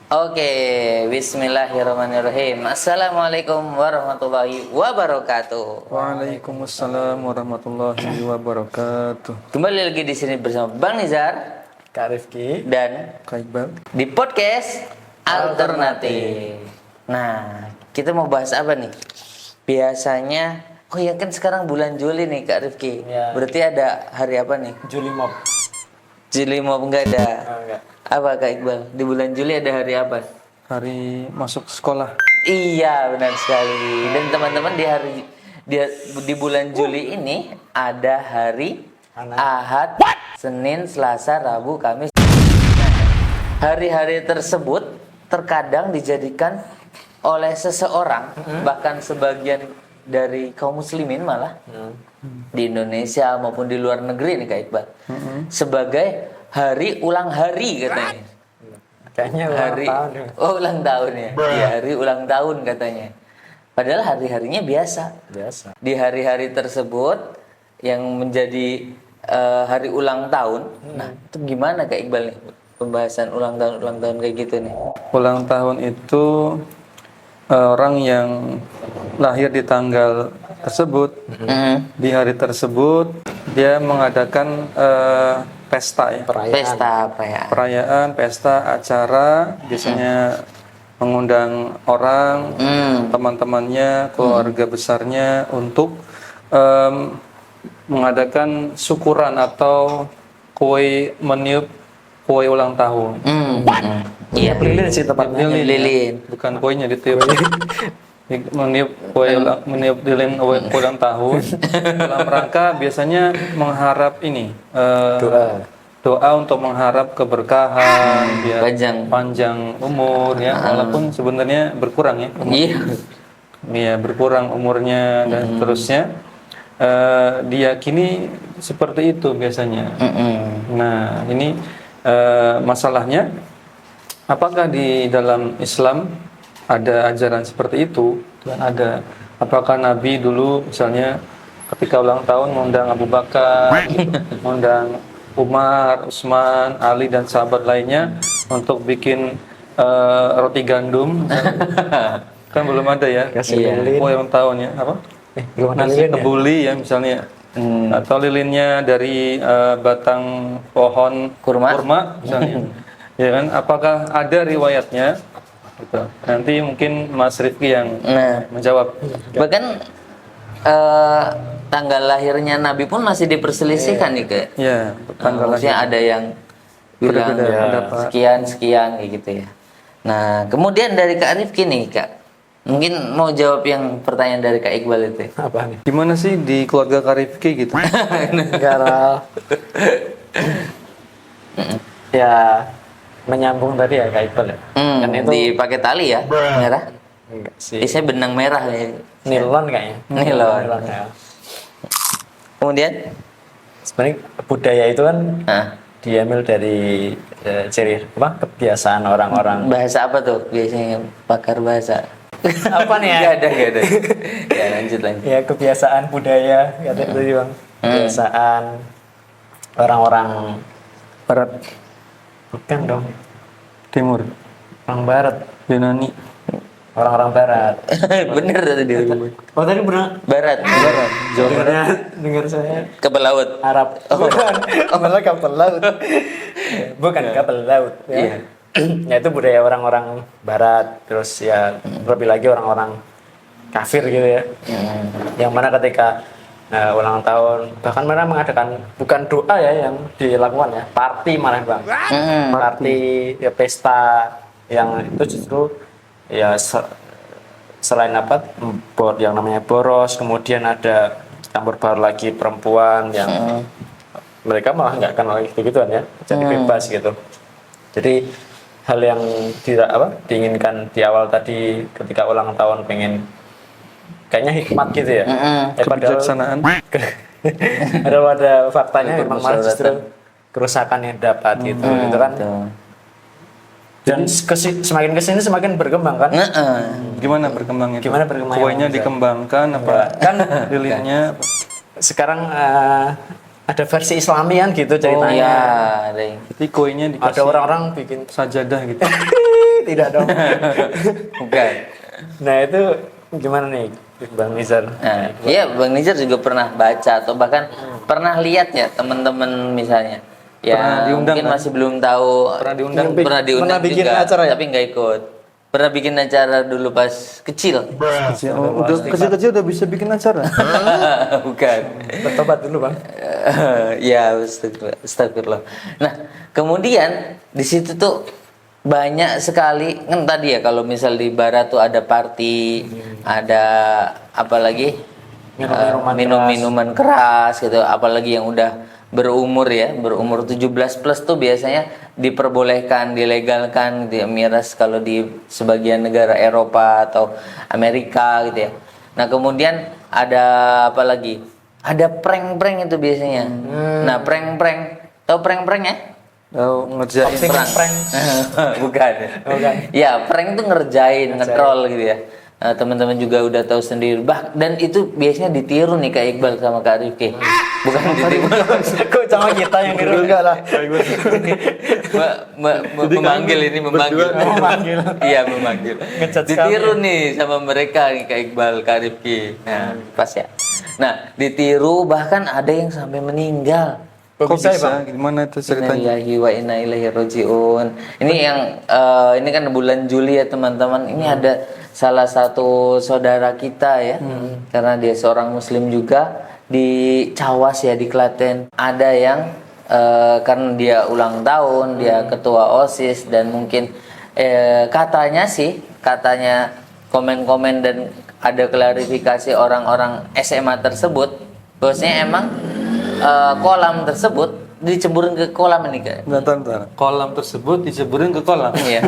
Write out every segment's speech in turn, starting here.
Oke, bismillahirrahmanirrahim. Assalamualaikum warahmatullahi wabarakatuh. Waalaikumsalam warahmatullahi wabarakatuh. Kembali lagi di sini bersama Bang Nizar Kak Rifki dan Kak Iqbal. di podcast Alternatif. Nah, kita mau bahas apa nih? Biasanya, oh ya kan sekarang bulan Juli nih Kak Rifki. Ya. Berarti ada hari apa nih? Juli Mob. Juli mau enggak ada? Enggak. Apa Kak Iqbal? Di bulan Juli ada hari apa? Hari masuk sekolah. Iya, benar sekali. Dan teman-teman di bulan Juli ini ada hari Ahad, Senin, Selasa, Rabu, Kamis. Hari-hari tersebut terkadang dijadikan oleh seseorang, bahkan sebagian dari kaum muslimin malah di Indonesia maupun di luar negeri nih Kak Iqbal, sebagai hari ulang hari katanya. Kayaknya Ulang tahun ya. Iya, hari ulang tahun katanya. Padahal hari-harinya biasa. biasa. Di hari-hari tersebut yang menjadi hari ulang tahun. Nah, itu gimana Kak Iqbal nih pembahasan ulang tahun kayak gitu nih? Ulang tahun itu orang yang lahir di tanggal tersebut, di hari tersebut dia mengadakan pesta ya. Pesta perayaan. Pesta, acara, biasanya mengundang orang, teman-temannya, keluarga besarnya untuk mengadakan syukuran atau meniup kue ulang tahun. Iya. Lilin sih tepatnya. Lilin. Bukan kuenya ditiup. meniup lilin kue ulang tahun dalam rangka biasanya mengharap ini doa untuk mengharap keberkahan, biar panjang umur ya, walaupun sebenarnya berkurang ya. Iya, berkurang umurnya dan seterusnya. Diyakini seperti itu biasanya. Nah, ini masalahnya, apakah di dalam Islam ada ajaran seperti itu? Dan ada, apakah Nabi dulu misalnya ketika ulang tahun mengundang Abu Bakar, mengundang Umar, Utsman, Ali dan sahabat lainnya untuk bikin roti gandum? Kan belum ada ya. Kasih Kue ulang tahun ya, apa? Belum ada Nasi lilin kebuli ya misalnya. Atau lilinnya dari batang pohon kurma misalnya. Ya kan? Apakah ada riwayatnya? Gitu. Nanti mungkin Mas Rifki yang menjawab. Bahkan tanggal lahirnya Nabi pun masih diperselisihkan nih Kak. Ya, tanggal maksudnya ada yang bilang sekian kayak gitu ya. Nah, kemudian dari Kak Rifki nih Kak, mungkin mau jawab yang pertanyaan dari Kak Iqbal itu. Apa nih? Gimana sih di keluarga Kak Rifki gitu? Negara. Ya, menyambung tadi ya Kak Iqbal ya. Kan itu dipakai tali ya, merah. Enggak sih. Biasanya benang merah ya. Nilon kayaknya. Nilon. Ya. Kemudian Sebenarnya budaya itu kan diambil dari ciri kebiasaan orang-orang. bahasa apa tuh biasanya pakar bahasa? Apa nih ya? Gak ada. Ya lanjut. Ya kebiasaan budaya kata itu Bang. Kebiasaan orang-orang Barat, bukan dong. Timur, Orang Barat. Yunani, Orang-orang Barat. Bener tadi. Oh tadi benar. Barat. Jawa Barat. Dengar saya Kapal laut. Arab. Bukan. Malah kapal laut. Bukan kapal laut. Iya. Ya itu budaya orang-orang Barat. Terus ya lebih lagi orang-orang kafir gitu ya. Yang mana ketika ulang tahun bahkan mereka mengadakan bukan doa ya yang dilakukan ya, party malah Bang. Party ya, pesta yang itu justru ya selain yang namanya boros, kemudian ada campur baur lagi perempuan yang mereka malah nggak kenal gitu-gituan ya, jadi bebas gitu. Jadi hal yang diinginkan di awal tadi ketika ulang tahun pengen kayaknya hikmat gitu ya. Kebijaksanaan. Padahal pada faktanya memang malah justru kerusakan yang dapat gitu. Itu kan. Dan semakin kesini semakin berkembang kan. Gimana berkembangnya? Gimana berkembangnya? Kuenya dikembangkan apa? Kan lilinnya sekarang ada versi Islamian gitu ceritanya. Ada. Jadi kuenya dikasih Ada orang-orang bikin sajadah gitu. tidak dong. Bukan. Nah itu gimana nih Bang Nizar? Nah, iya Bang Nizar juga pernah baca atau bahkan pernah lihat ya teman-teman misalnya. Ya Pernah diundang, mungkin kan? masih belum tahu. Pernah diundang. Pernah diundang Pernah bikin juga, acara ya? tapi nggak ikut. Pernah bikin acara dulu pas kecil. Kecil, udah kecil-kecil udah bisa bikin acara. Bukan. Bertobat dulu Bang. Ya, astagfirullah. Nah, kemudian di situ tuh banyak sekali kan tadi ya kalau misal di barat tuh ada party, ada apalagi minum-minuman keras gitu, apalagi yang udah berumur 17 plus tuh biasanya diperbolehkan, dilegalkan gitu ya, miras kalau di sebagian negara Eropa atau Amerika gitu ya. Nah, kemudian ada apa lagi? Ada prank-prank itu biasanya. Nah, prank-prank. Tahu prank-prank ya? Oh, ngerjain Prank. Bukan. Ya, prank tuh ngerjain, ngetrol gitu ya. Nah, teman-teman juga udah tahu sendiri. Dan itu biasanya ditiru nih Kak Iqbal sama Kak Rifki. Bukan ditiru. Kok sama kita yang niru enggak lah. Memanggil ini memanggil. Memanggil. Iya, memanggil. Ngejudge Ditiru nih sama mereka nih Kak Iqbal, Kak Rifki. Nah, pas ya. Nah, ditiru bahkan ada yang sampai meninggal. Kok bisa ya Bang? Gimana itu ceritanya? Innalillahi wa inna ilaihi rajiun. Ini yang ini kan bulan Juli ya teman-teman. Ini ada salah satu saudara kita ya, karena dia seorang Muslim juga di Cawas ya di Klaten. Ada yang karena dia ulang tahun, dia ketua OSIS dan mungkin katanya komen-komen dan ada klarifikasi orang-orang SMA tersebut, bahwasanya emang kolam tersebut diceburin ke kolam ini Kak. Bentar. Kolam tersebut diceburin ke kolam. Iya.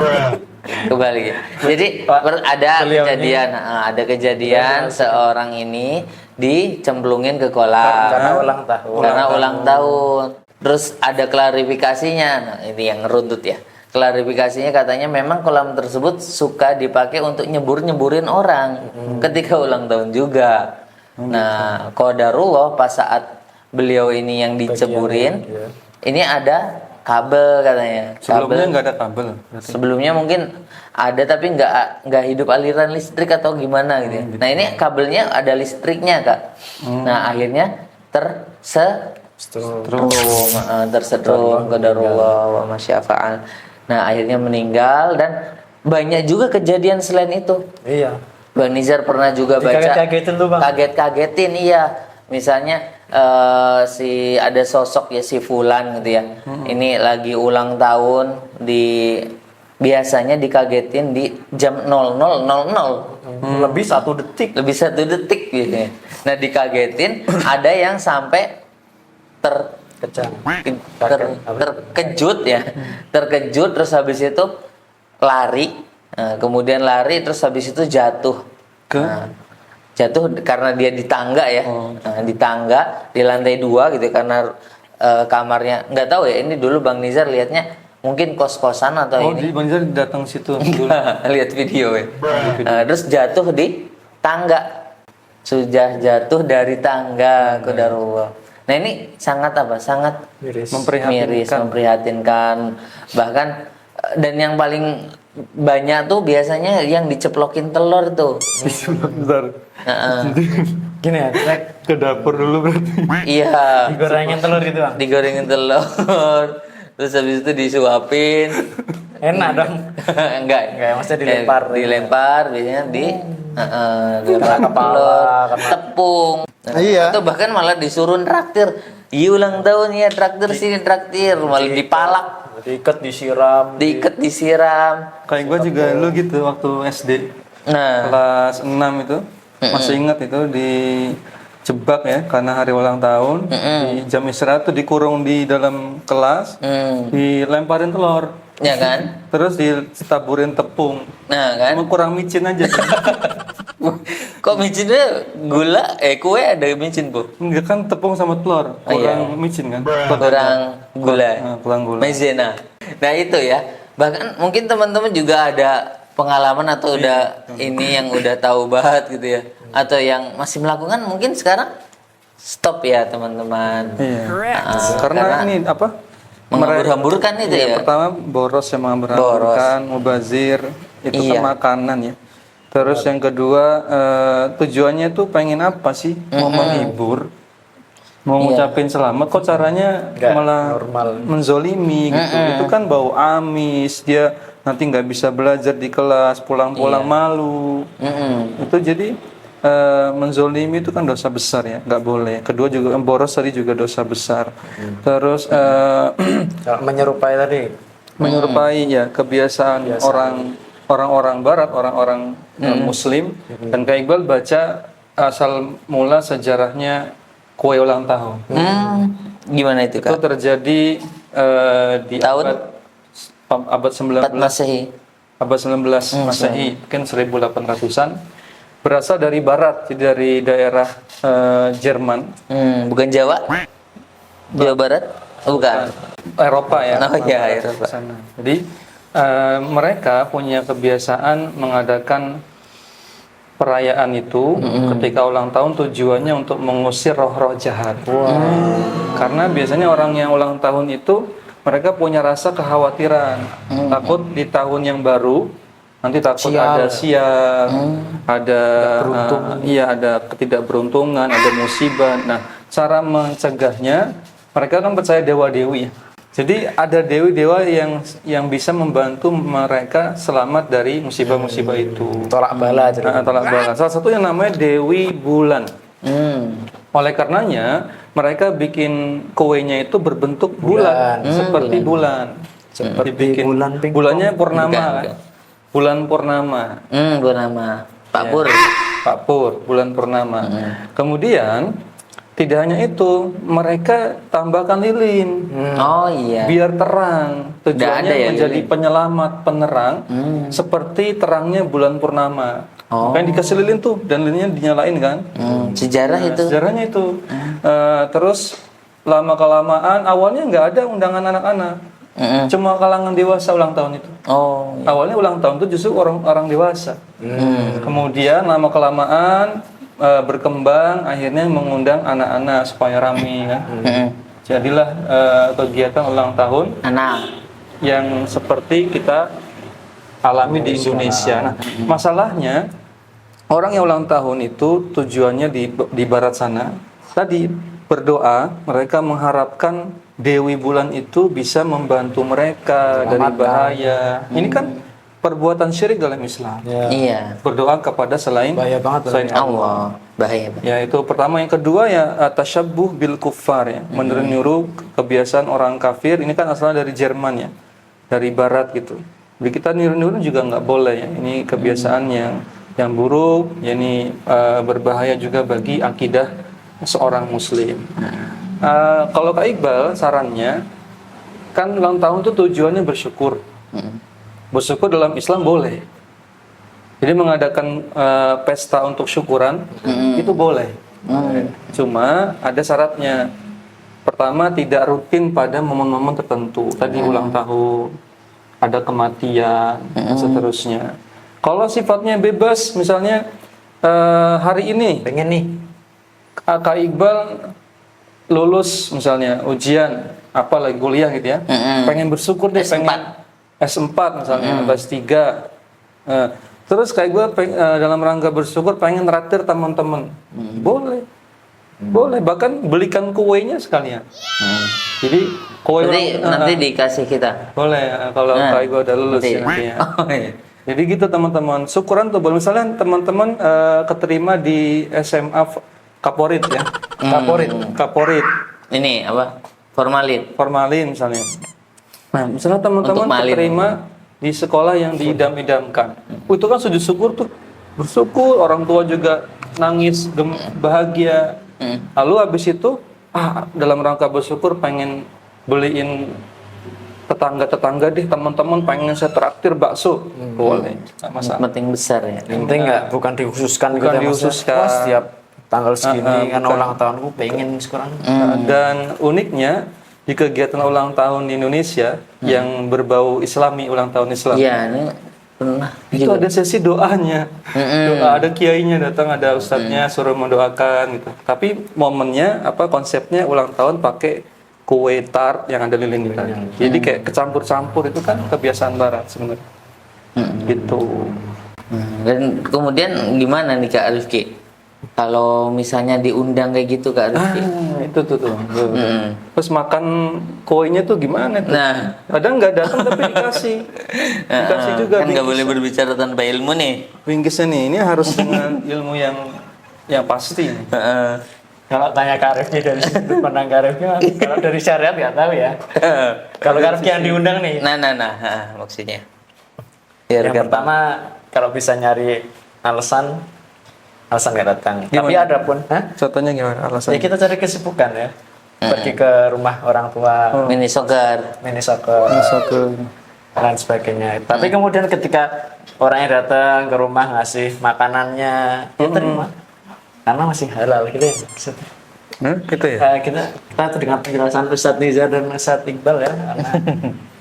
Kembali. Jadi ada kejadian seorang ini dicemplungin ke kolam Karena ulang tahun. Karena ulang tahun. Terus ada klarifikasinya. Nah, ini yang runtut ya. Klarifikasinya katanya memang kolam tersebut suka dipakai untuk nyebur-nyeburin orang ketika ulang tahun juga. Nah, qadarullah pas saat beliau ini yang diceburin, ini ada kabel katanya. Sebelumnya nggak ada kabel. Sebelumnya mungkin ada tapi nggak hidup aliran listrik atau gimana gitu ya. Nah ini kabelnya ada listriknya Kak. Nah akhirnya tersetrum qadarullah wa masyafa'al. Nah akhirnya meninggal dan banyak juga kejadian selain itu. Iya. Bang Nizar pernah juga baca. Kaget-kagetin tuh Bang. Kaget-kagetin iya. Misalnya ada sosok ya si Fulan gitu ya. Ini lagi ulang tahun biasanya dikagetin di jam 00.00. Lebih 1 detik. Lebih 1 detik gitu. Nah, dikagetin ada yang sampai terkejut ya. Terkejut terus habis itu lari. Nah, kemudian lari terus habis itu jatuh. Jatuh karena dia di tangga ya. Nah, di tangga di lantai 2 gitu karena kamarnya nggak tahu ya, ini dulu Bang Nizar lihatnya mungkin kos-kosan atau ini. Bang Nizar datang situ dulu. Lihat video ya. Terus jatuh di tangga. Sudah jatuh dari tangga qadarullah. Nah, ini sangat Miris. memprihatinkan. Bahkan dan yang paling banyak tuh biasanya yang diceplokin telur tuh. Bentar. Gini ya, Ke dapur dulu berarti. Iya. digorengin telur gitu Bang. Digorengin telur. Terus habis itu disuapin. Enak dong. Enggak, maksudnya dilempar biasanya dilempar telur, tepung. Iya. Atau bahkan malah disuruh traktir. Iya ulang tahun ya, traktir sini traktir, malah dipalak. Diikat disiram. Kayak gue juga dulu gitu waktu SD. Nah, Kelas 6 itu. Masih ingat itu dijebak ya karena hari ulang tahun. Di jam istirahat tuh dikurung di dalam kelas. Dilemparin telur. ya kan? Terus ditaburin tepung. Nah, kan? Cuma kurang micin aja. Kok micinnya gula? Kue ada micin, Bu? Enggak kan tepung sama telur. Kurang micin kan? Kurang gula. Kurang gula. Maizena. Nah, itu ya. Bahkan mungkin teman-teman juga ada pengalaman atau udah ini yang udah tahu banget gitu ya. Atau yang masih melakukan mungkin sekarang stop ya, teman-teman. Iya. Karena ini apa? Menghambur-hamburkan itu ya. Pertama boros yang menghambur-hamburkan, mubazir, itu Iya. kan makanan ya. Terus yang kedua tujuannya tuh pengen apa sih? Mau menghibur, mau ngucapin selamat, kok caranya Nggak malah normal. menzolimi gitu. Itu kan bau amis, dia nanti nggak bisa belajar di kelas, pulang-pulang malu. Itu jadi menzolimi itu kan dosa besar ya, nggak boleh. Kedua juga boros tadi juga dosa besar. Terus Kalau menyerupai tadi, menyerupai ya kebiasaan orang-orang Barat, orang-orang Muslim. Dan Kak Iqbal baca asal mula sejarahnya kue ulang tahun. Gimana itu Itu Kak? terjadi di Tahun? abad 19, 4 Masehi. abad 19 Masehi, mungkin 1800-an. Berasal dari barat, jadi dari daerah Jerman, Bukan Jawa? Jawa Barat? Oh, bukan. Eropa ya. Oh iya, Eropa. Sana. Jadi mereka punya kebiasaan mengadakan perayaan itu ketika ulang tahun, tujuannya untuk mengusir roh-roh jahat. Karena biasanya orang yang ulang tahun itu mereka punya rasa kekhawatiran, takut di tahun yang baru nanti takut ada sial, ada ada ketidakberuntungan, ada musibah. Nah, cara mencegahnya mereka kan percaya dewa-dewi ya. Jadi ada dewi-dewa yang bisa membantu mereka selamat dari musibah-musibah itu. tolak bala. Tolak bala. Salah satu yang namanya Dewi Bulan. Oleh karenanya mereka bikin kuenya itu berbentuk bulan, seperti bulan. Dibikin bulan pingpong. bulannya purnama Bukan, kan? Bulan purnama. Bernama Pak Pur. Pak Pur, bulan purnama. Kemudian tidak hanya itu, mereka tambahkan lilin. Oh iya. Biar terang. Tujuannya ada ya menjadi lilin? penyelamat, penerang, seperti terangnya bulan purnama. Makanya dikasih lilin tuh, dan lilinnya dinyalain kan. Sejarah itu. Sejarahnya itu. Terus lama kelamaan, awalnya nggak ada undangan anak-anak, cuma kalangan dewasa ulang tahun itu. Oh. Awalnya ulang tahun itu justru orang dewasa. Kemudian lama kelamaan berkembang, akhirnya mengundang anak-anak supaya ramai kan. Jadilah kegiatan ulang tahun Anak. yang seperti kita alami di Indonesia. Nah, masalahnya orang yang ulang tahun itu tujuannya di barat sana tadi berdoa, mereka mengharapkan Dewi Bulan itu bisa membantu mereka dari bahaya. Ini kan perbuatan syirik dalam Islam. Iya. Berdoa kepada selain Bahaya banget selain Allah. Allah. Bahaya. Ya, itu pertama. Yang kedua ya tasyabbuh bil kuffar ya, meniru kebiasaan orang kafir. Ini kan asalnya dari Jerman ya, dari barat gitu. Jadi kita niru-niru juga nggak boleh ya. Ini kebiasaan yang buruk, ya ini berbahaya juga bagi akidah seorang muslim. Kalau Kak Iqbal sarannya, kan ulang tahun itu tujuannya bersyukur. Bersyukur dalam Islam boleh. Jadi mengadakan pesta untuk syukuran itu boleh. Cuma ada syaratnya. Pertama, tidak rutin pada momen-momen tertentu. Tadi ulang tahun, ada kematian, seterusnya. Kalau sifatnya bebas, misalnya hari ini Pengen nih. Kak Iqbal lulus misalnya ujian apa lagi kuliah gitu ya, pengen bersyukur deh, S4. pengen S4 misalnya atau S3. Terus Kak Iqbal dalam rangka bersyukur pengen traktir teman-teman, boleh. Boleh, bahkan belikan kuenya sekalian. Jadi kue Nanti dikasih kita. boleh kalau Kak Iqbal udah lulus Nanti. ya, nanti ya. Oh, iya. Jadi gitu teman-teman, syukuran tuh boleh. Misalnya teman-teman keterima di SMA Kaporit ya. Kaporit. Ini apa? Formalin misalnya. Nah, misalnya teman-teman Untuk malin. keterima di sekolah yang diidam-idamkan. Itu kan sujud syukur tuh. Bersyukur, orang tua juga nangis, bahagia. Lalu habis itu dalam rangka bersyukur pengen beliin tetangga-tetangga deh, teman-teman pengen saya traktir bakso. Boleh, nggak masalah. Penting besar ya. Penting nggak, bukan dikhususkan Bukan gitu ya, dihususkan. maksudnya, "Wah, setiap tanggal segini kan bukan. ulang tahunku pengen syukuran. Dan uniknya di kegiatan ulang tahun di Indonesia yang berbau Islami, ulang tahun Islam, Iya, ini pernah. itu ada sesi doanya. Doa, ada kiainya datang, ada ustadznya suruh mendoakan gitu. Tapi momennya konsepnya ulang tahun pakai kue tart yang ada lilin tadi. Jadi kayak kecampur-campur itu kan kebiasaan barat sebenarnya. Gitu. Dan kemudian gimana nih Kak Rifki? Kalau misalnya diundang kayak gitu Kak Rifki? Itu tuh. Terus makan kuenya tuh gimana tuh? Nah, Kadang nggak datang tapi dikasih. Dikasih juga kan nggak boleh bingkisan. berbicara tanpa ilmu nih. Bingkisan ini harus dengan ilmu yang pasti. Kalau tanya Kak Rifki dari sudut pandang Kak Rifki, kalau dari syariat nggak tahu ya. Kalau Kak Rifki yang diundang nih, Nah, maksudnya. yang pertama kalau bisa nyari alasan nggak datang. Tapi Gimana? ada pun, Contohnya gimana ya alasannya? kita cari kesibukan ya. Pergi ke rumah orang tua, Mini soccer. mini soccer, dan sebagainya. Tapi kemudian ketika orangnya datang ke rumah ngasih makanannya, ya terima. Karena masih halal gitu ya. Gitu ya. Kita tuh dengan penjelasan Ustadz Nizar dan Ustadz Iqbal ya.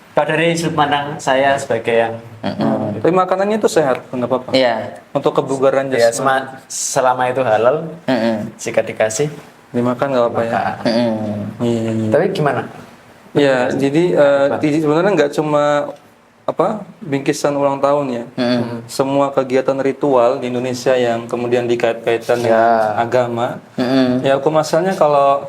Karena kalau dari sudut pandang saya sebagai yang Tapi makanannya itu sehat, nggak apa-apa. Iya. Untuk kebugaran ya jasmani selama itu halal, jika dikasih dimakan nggak apa-apa ya. maka. Iya. Tapi gimana? Ya, jadi sebenarnya nggak cuma bingkisan ulang tahun ya. Semua kegiatan ritual di Indonesia yang kemudian dikait-kaitkan dengan agama. Ya hukum asalnya kalau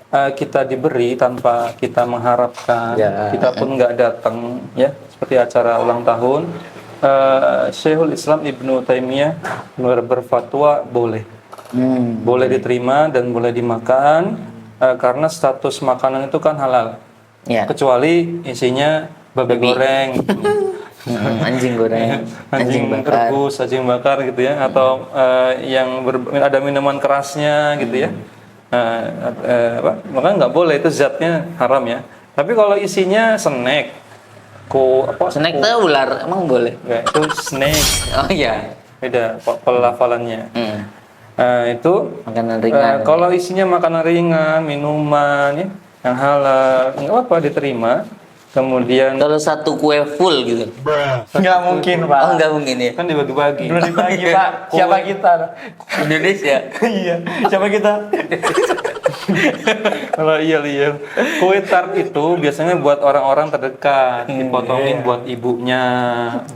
kita diberi tanpa kita mengharapkan, kita pun nggak datang ya, seperti acara ulang tahun. Syekhul Islam Ibnu Taimiyah berfatwa boleh. Boleh diterima dan boleh dimakan karena status makanan itu kan halal. Ya. Kecuali isinya babi goreng, Anjing goreng, anjing bakar. rebus, anjing bakar gitu ya, atau yang ada minuman kerasnya gitu ya. Maka nggak boleh, itu zatnya haram ya. Tapi kalau isinya snack, Snack tuh ular, emang boleh? Enggak, itu snack, Oh iya. beda pelafalannya. Itu Makanan ringan. kalau isinya makanan ringan, minuman ya, yang halal, nggak apa-apa diterima. Kemudian Kalau satu kue full gitu. Nggak mungkin Pak. Oh, enggak mungkin ya. kan dibagi-bagi. Belum dibagi Pak. Siapa kita? Indonesia. Iya. Siapa kita? Kalau iya, kue tart itu biasanya buat orang-orang terdekat, dipotongin buat ibunya,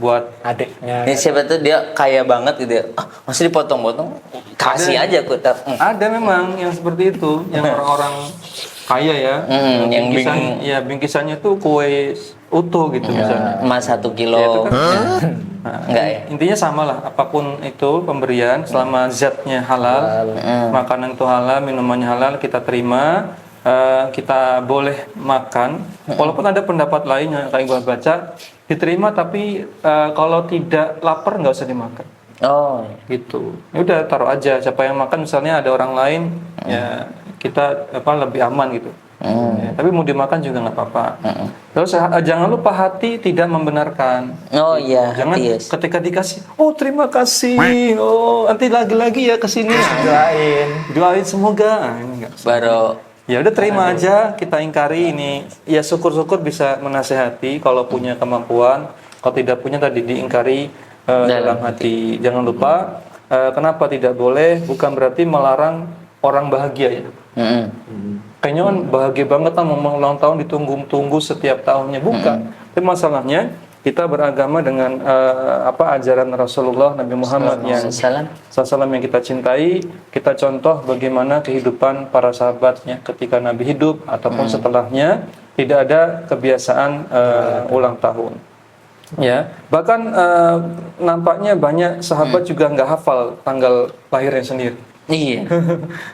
buat Adiknya. Ini siapa tuh dia kaya banget gitu ya. Masih dipotong-potong. Kasih aja kue tart. ada memang yang seperti itu, yang orang-orang kaya ya, yang bingkisannya tuh kue utuh gitu misalnya. Emas 1 kilo. Ya, itu kan, Enggak ya. intinya sama lah, apapun itu pemberian selama zatnya halal, makanan itu halal, minumannya halal, kita terima, kita boleh makan. Walaupun ada pendapat lain yang kayak gua baca, diterima tapi kalau tidak lapar nggak usah dimakan. Oh. Gitu. Ya udah taruh aja. Siapa yang makan misalnya ada orang lain, ya kita lebih aman gitu. Ya, tapi mau dimakan juga nggak apa-apa. Terus jangan lupa hati tidak membenarkan. Oh iya. Jangan Yes. ketika dikasih, oh terima kasih, oh nanti lagi-lagi ya kesini. Doain semoga. Ini nggak. Baru Ya udah terima aja, kita ingkari ini. Ya syukur-syukur bisa menasehati kalau punya kemampuan. Kalau tidak punya tadi diingkari dalam hati. Jangan lupa kenapa tidak boleh? Bukan berarti melarang orang bahagia ya. Kayaknya kan bahagia banget lah mau ulang tahun ditunggu-tunggu setiap tahunnya, bukan. Tapi masalahnya kita beragama dengan ajaran Rasulullah Nabi Muhammad yang SAW yang kita cintai. Kita contoh bagaimana kehidupan para sahabatnya ketika Nabi hidup ataupun setelahnya, tidak ada kebiasaan ulang tahun. Ya, bahkan nampaknya banyak sahabat juga nggak hafal tanggal lahirnya sendiri. iya.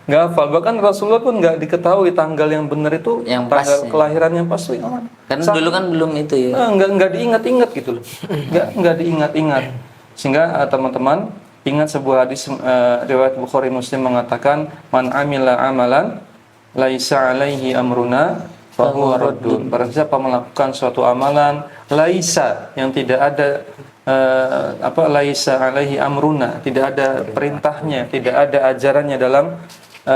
Nggak hafal, bahkan Rasulullah pun nggak diketahui tanggal yang benar itu, Yang tanggal pas, ya. kelahiran yang pas itu. Karena dulu kan belum itu ya. Nggak diingat-ingat gitu loh, nggak diingat-ingat. Sehingga teman-teman ingat sebuah hadis riwayat Bukhari Muslim mengatakan, man amila amalan laisa alaihi amruna fahuwa raddun. Barang siapa melakukan suatu amalan laisa, yang tidak ada laisa alaihi amruna, tidak ada perintahnya, tidak ada ajarannya dalam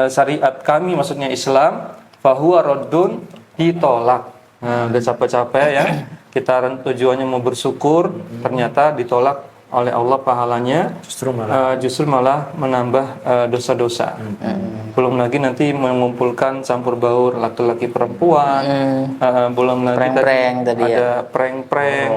syariat kami, maksudnya Islam, fahuwa raddun, ditolak. Nah, udah capek-capek ya, kita tujuannya mau bersyukur, ternyata ditolak oleh Allah pahalanya, justru malah menambah dosa-dosa. Belum lagi nanti mengumpulkan campur baur laki-laki perempuan, belum lagi Prank-prank tadi ada prank-prank,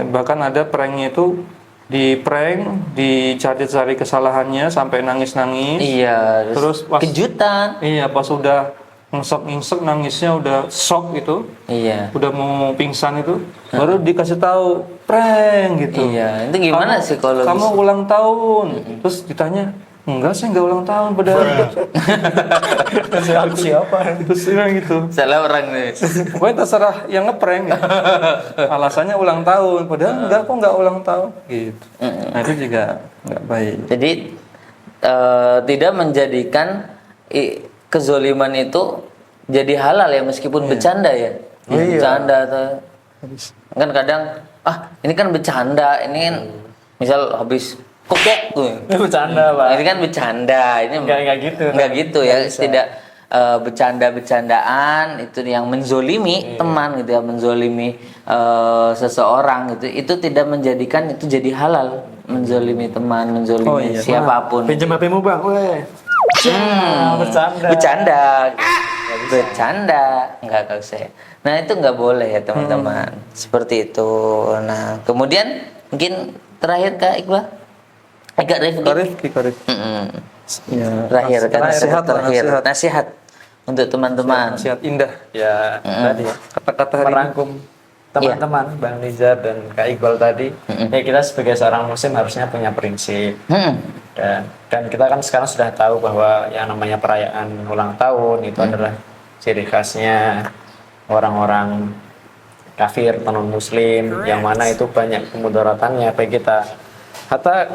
bahkan ada pranknya itu di prank, dicari-cari kesalahannya sampai nangis-nangis. Iya, Terus pas kejutan. Iya, pas udah ngesek nangisnya udah shock gitu, Iya. udah mau pingsan itu, baru dikasih tahu prank gitu. Iya, itu gimana Kamu- psikologis? Kamu ulang tahun, terus ditanya, enggak saya enggak ulang tahun padahal. Siapa? Terus dia bilang gitu. Salah orang nih. Pokoknya terserah yang ngeprank gitu. Alasannya ulang tahun, padahal enggak kok enggak ulang tahun gitu. Nah itu juga enggak baik. Jadi tidak menjadikan kezoliman itu jadi halal ya, meskipun bercanda ya. Bercanda atau kan kadang ini kan bercanda, ini kan misal habis kokok tuh. Bercanda, Pak. Ini kan bercanda, ini Enggak gitu. Enggak gitu ya, tidak bercanda-bercandaan itu yang menzolimi teman gitu ya, menzolimi seseorang gitu, itu tidak menjadikan itu jadi halal, menzolimi teman, menzolimi siapapun. Pinjam HP-mu, Bang. Weh. Bercanda. Bercanda enggak kalau saya. Nah itu nggak boleh ya teman-teman, seperti itu. Nah kemudian mungkin terakhir Kak Iqbal, Kak Rifki. Ya, Terakhir kan terakhir nasihat. nasihat untuk teman-teman. Nasihat indah. Ya, tadi Kata-kata hari ini. merangkum teman-teman Bang Nizar dan Kak Iqbal tadi. Ya kita sebagai seorang muslim harusnya punya prinsip. Dan kita kan sekarang sudah tahu bahwa yang namanya perayaan ulang tahun itu adalah ciri khasnya orang-orang kafir non muslim, yang mana itu banyak kemudaratannya bagi kita. Hatta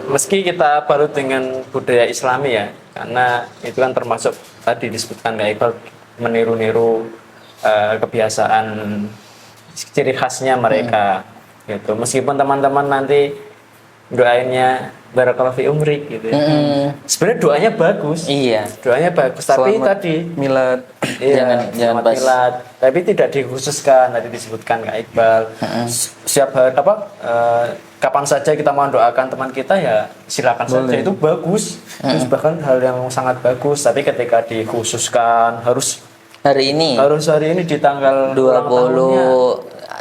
meski kita baru dengan budaya Islami ya, karena itu kan termasuk tadi disebutkan Kak Iqbal meniru-niru kebiasaan ciri khasnya mereka gitu. Meskipun teman-teman nanti doainnya barakallahu fi umrik gitu ya. Sebenarnya doanya bagus. Iya. Doanya bagus, tapi Selamat tadi milad. Jangan selamat pas. milad, tapi tidak dikhususkan, tadi disebutkan Kak Iqbal. Siap hari kapan saja kita mau doakan teman kita ya silakan saja, itu bagus. Itu bahkan hal yang sangat bagus, tapi ketika dikhususkan harus Hari ini hari ini di tanggal 20 ulang tahunnya.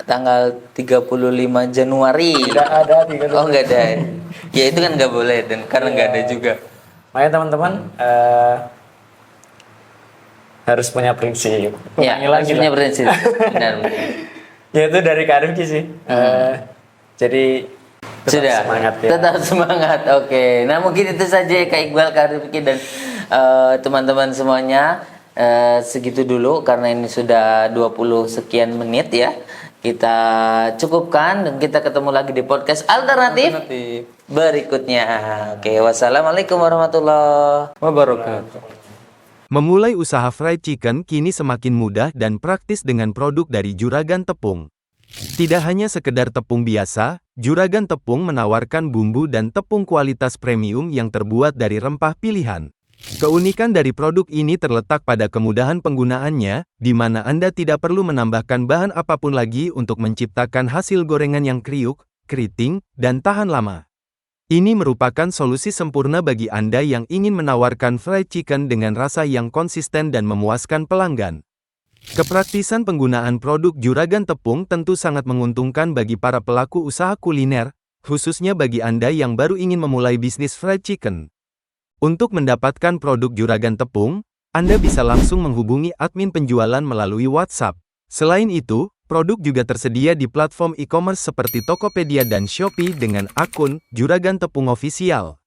tanggal 35 Januari. Tidak ada 30. Oh enggak ada. Ya itu kan nggak boleh dan karena nggak ada juga. Makanya teman-teman harus punya prinsip. Ya, Ulangi lagi punya lah. prinsip. Benar. Ya itu dari Kak Rifki sih. Jadi tetap Sudah. semangat ya. Tetap semangat. Oke. Nah, mungkin itu saja ya, Kak Iqbal, Kak Rifki dan teman-teman semuanya. Segitu dulu karena ini sudah 20 sekian menit ya. Kita cukupkan dan kita ketemu lagi di podcast alternatif berikutnya. Oke, wassalamualaikum warahmatullahi Wabarakatuh. Memulai usaha fried chicken kini semakin mudah dan praktis dengan produk dari Juragan Tepung. Tidak hanya sekedar tepung biasa, Juragan Tepung menawarkan bumbu dan tepung kualitas premium yang terbuat dari rempah pilihan. Keunikan dari produk ini terletak pada kemudahan penggunaannya, di mana Anda tidak perlu menambahkan bahan apapun lagi untuk menciptakan hasil gorengan yang kriuk, keriting, dan tahan lama. Ini merupakan solusi sempurna bagi Anda yang ingin menawarkan fried chicken dengan rasa yang konsisten dan memuaskan pelanggan. Kepraktisan penggunaan produk Juragan Tepung tentu sangat menguntungkan bagi para pelaku usaha kuliner, khususnya bagi Anda yang baru ingin memulai bisnis fried chicken. Untuk mendapatkan produk Juragan Tepung, Anda bisa langsung menghubungi admin penjualan melalui WhatsApp. Selain itu, produk juga tersedia di platform e-commerce seperti Tokopedia dan Shopee dengan akun Juragan Tepung Official.